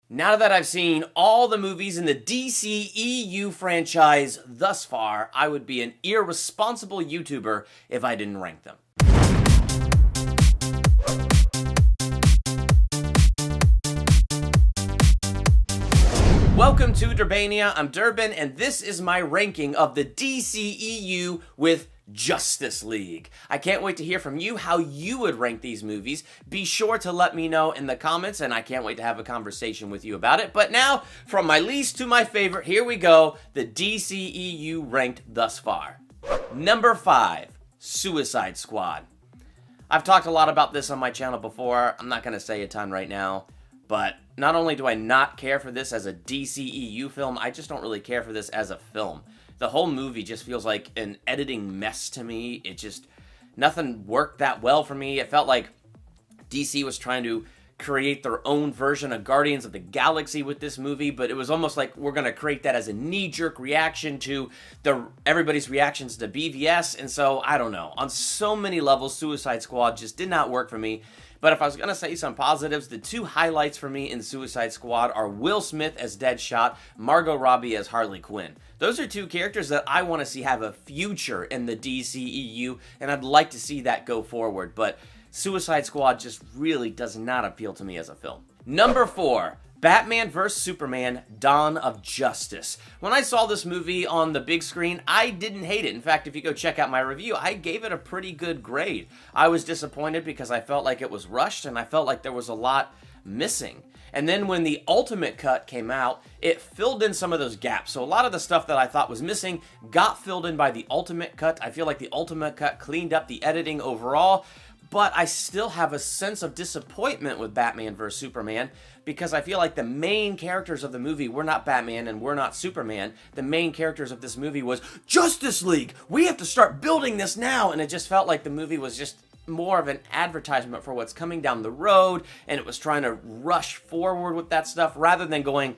Now that I've seen all the movies in the DCEU franchise thus far, I would be an irresponsible YouTuber if I didn't rank them. Welcome to Durbania, I'm Durbin, and this is my ranking of the DCEU with Justice League. I can't wait to hear from you how you would rank these movies. Be sure to let me know in the comments, and I can't wait to have a conversation with you about it. But now, from my least to my favorite, here we go, the DCEU ranked thus far. Number 5, Suicide Squad. I've talked a lot about this on my channel before. I'm not going to say a ton right now, but not only do I not care for this as a DCEU film, I just don't really care for this as a film. The whole movie just feels like an editing mess to me. Nothing worked that well for me. It felt like DC was trying to create their own version of Guardians of the Galaxy with this movie, but it was almost like we're going to create that as a knee-jerk reaction to everybody's reactions to BVS, and so, I don't know. On so many levels, Suicide Squad just did not work for me. But if I was going to say some positives, the two highlights for me in Suicide Squad are Will Smith as Deadshot, Margot Robbie as Harley Quinn. Those are two characters that I want to see have a future in the DCEU, and I'd like to see that go forward. But Suicide Squad just really does not appeal to me as a film. Number 4. Batman vs. Superman, Dawn of Justice. When I saw this movie on the big screen, I didn't hate it. In fact, if you go check out my review, I gave it a pretty good grade. I was disappointed because I felt like it was rushed and I felt like there was a lot missing. And then when the Ultimate Cut came out, it filled in some of those gaps. So a lot of the stuff that I thought was missing got filled in by the Ultimate Cut. I feel like the Ultimate Cut cleaned up the editing overall. But I still have a sense of disappointment with Batman vs. Superman because I feel like the main characters of the movie were not Batman and were not Superman. The main characters of this movie was Justice League! We have to start building this now! And it just felt like the movie was just more of an advertisement for what's coming down the road, and it was trying to rush forward with that stuff rather than going,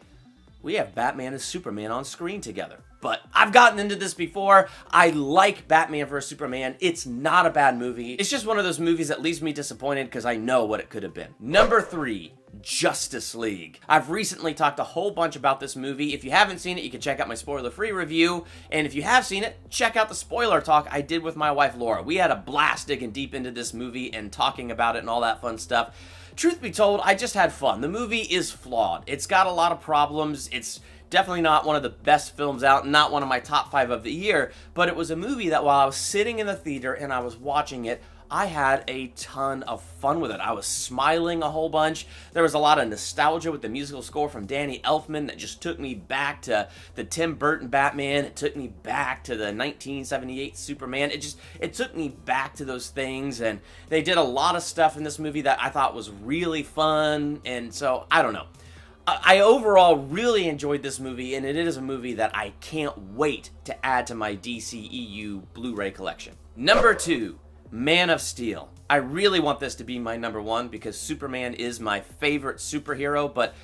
we have Batman and Superman on screen together. But I've gotten into this before. I like Batman vs. Superman. It's not a bad movie. It's just one of those movies that leaves me disappointed because I know what it could have been. Number 3, Justice League. I've recently talked a whole bunch about this movie. If you haven't seen it, you can check out my spoiler-free review. And if you have seen it, check out the spoiler talk I did with my wife, Laura. We had a blast digging deep into this movie and talking about it and all that fun stuff. Truth be told, I just had fun. The movie is flawed. It's got a lot of problems. It's definitely not one of the best films out, not one of my top 5 of the year, but it was a movie that while I was sitting in the theater and I was watching it, I had a ton of fun with it. I was smiling a whole bunch. There was a lot of nostalgia with the musical score from Danny Elfman that just took me back to the Tim Burton Batman. It took me back to the 1978 Superman. It took me back to those things, and they did a lot of stuff in this movie that I thought was really fun, and so, I don't know. I overall really enjoyed this movie, and it is a movie that I can't wait to add to my DCEU Blu-ray collection. Number 2, Man of Steel. I really want this to be my number 1 because Superman is my favorite superhero, but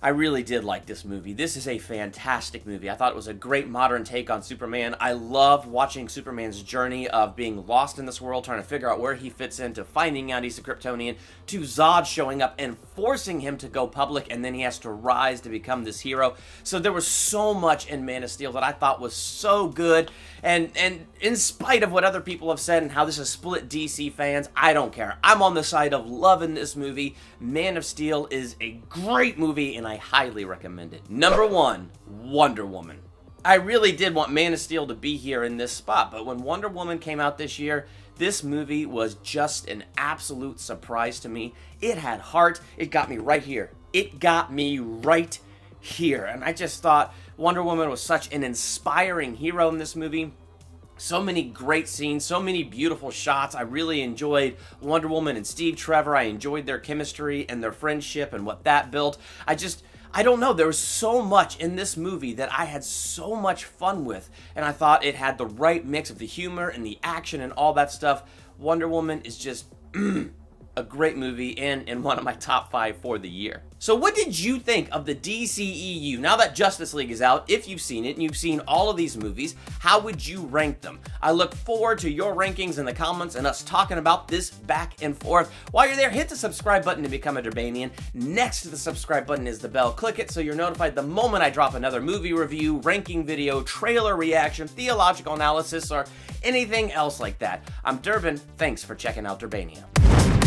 I really did like this movie. This is a fantastic movie. I thought it was a great modern take on Superman. I loved watching Superman's journey of being lost in this world, trying to figure out where he fits into, finding out he's a Kryptonian, to Zod showing up and forcing him to go public, and then he has to rise to become this hero. So there was so much in Man of Steel that I thought was so good, and in spite of what other people have said and how this has split DC fans, I don't care. I'm on the side of loving this movie. Man of Steel is a great movie, and I highly recommend it. Number 1, Wonder Woman. I really did want Man of Steel to be here in this spot, but when Wonder Woman came out this year, this movie was just an absolute surprise to me. It had heart. It got me right here. It got me right here. And I just thought Wonder Woman was such an inspiring hero in this movie. So many great scenes, so many beautiful shots. I really enjoyed Wonder Woman and Steve Trevor. I enjoyed their chemistry and their friendship and what that built. I don't know, there was so much in this movie that I had so much fun with, and I thought it had the right mix of the humor and the action and all that stuff. Wonder Woman is just, a great movie and in one of my top 5 for the year. So what did you think of the DCEU? Now that Justice League is out, if you've seen it and you've seen all of these movies, how would you rank them? I look forward to your rankings in the comments and us talking about this back and forth. While you're there, hit the subscribe button to become a Durbanian. Next to the subscribe button is the bell. Click it so you're notified the moment I drop another movie review, ranking video, trailer reaction, theological analysis, or anything else like that. I'm Durbin. Thanks for checking out Durbania.